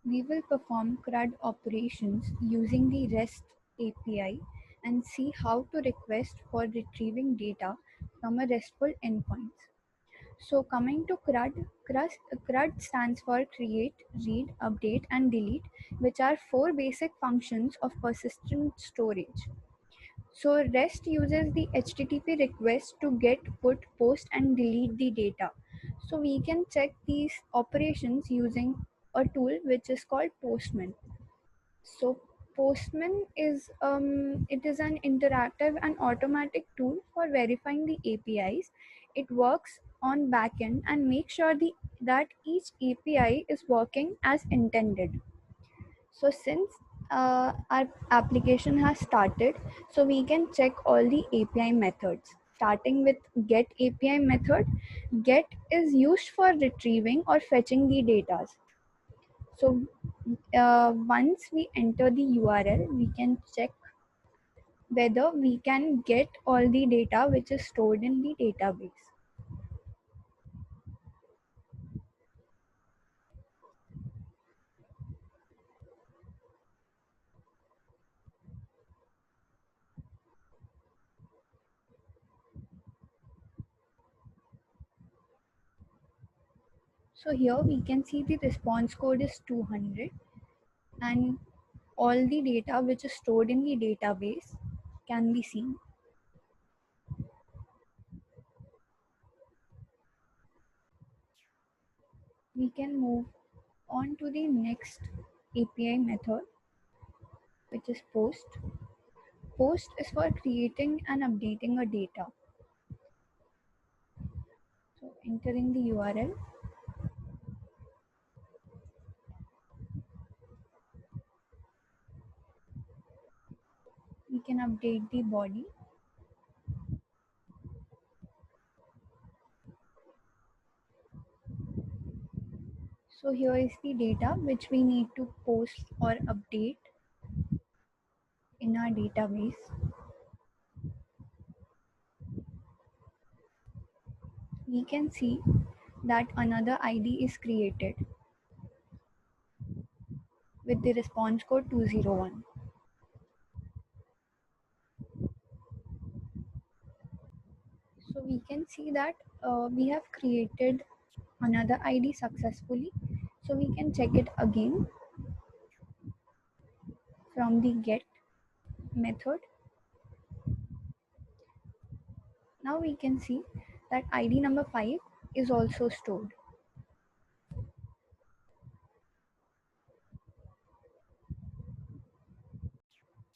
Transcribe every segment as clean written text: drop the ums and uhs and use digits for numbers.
We will perform CRUD operations using the REST API and see how to request for retrieving data from a RESTful endpoint. So coming to CRUD stands for create, read, update and delete, which are four basic functions of persistent storage. So REST uses the HTTP request to get, put, post and delete the data. So we can check these operations using a tool which is called Postman. So Postman is it is an interactive and automatic tool for verifying the APIs. It works on backend and makes sure that each API is working as intended. So since our application has started, so we can check all the API methods. Starting with get API method, get is used for retrieving or fetching the data. So once we enter the URL, we can check whether we can get all the data which is stored in the database. So here we can see the response code is 200 and all the data which is stored in the database can be seen. We can move on to the next API method, which is post. Post is for creating and updating a data. So entering the URL, we can update the body. So here is the data which we need to post or update in our database. We can see that another ID is created with the response code 201. So we can see that we have created another ID successfully. So we can check it again from the get method. Now we can see that ID number 5 is also stored.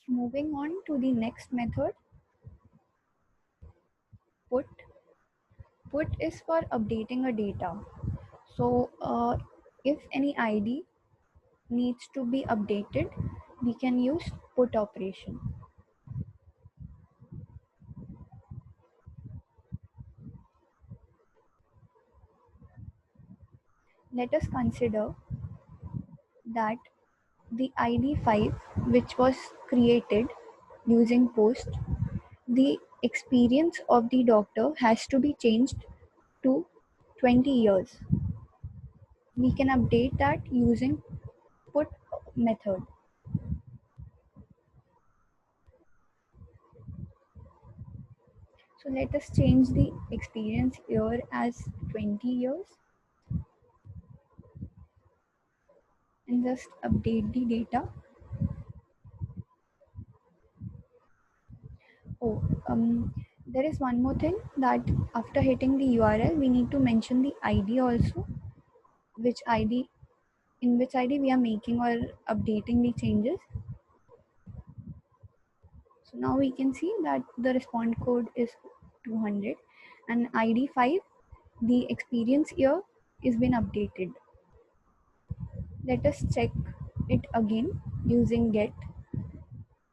Moving on to the next method, put. Put is for updating a data. So if any ID needs to be updated, we can use put operation. Let us consider that the ID 5 which was created using post, the experience of the doctor has to be changed to 20 years. We can update that using put method. So let us change the experience year as 20 years and just update the data. Oh, there is one more thing that after hitting the URL, we need to mention the ID also, which ID, in which ID we are making or updating the changes. So now we can see that the response code is 200 and ID 5, the experience year is been updated. Let us check it again using get.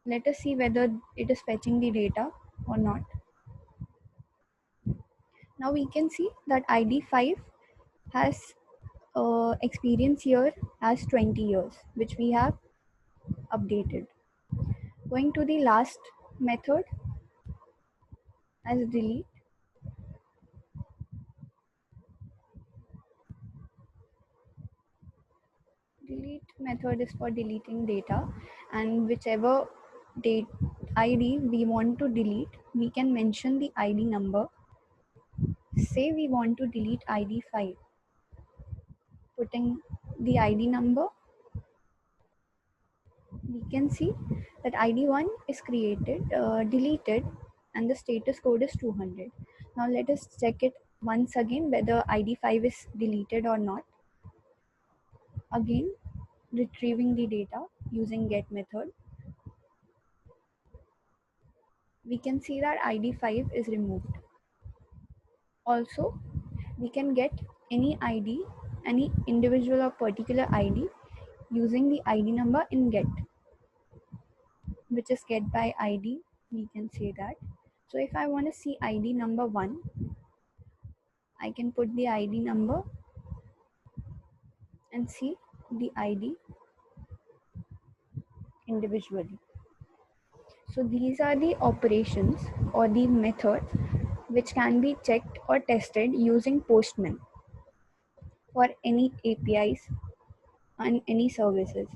Let us see whether it is fetching the data or not. Now we can see that ID 5 has experience year as 20 years, which we have updated. Going to the last method as delete. Delete method is for deleting data, and whichever date ID we want to delete, we can mention the ID number. Say we want to delete ID 5, putting the ID number, we can see that ID 1 is deleted, and the status code is 200. Now let us check it once again whether ID 5 is deleted or not. Again, retrieving the data using get method, we can see that ID 5 is removed. Also, we can get any ID, any individual or particular ID using the ID number in get, which is get by ID. We can say that. So if I want to see ID number 1, I can put the ID number and see the ID individually. So these are the operations or the methods which can be checked or tested using Postman for any APIs and any services.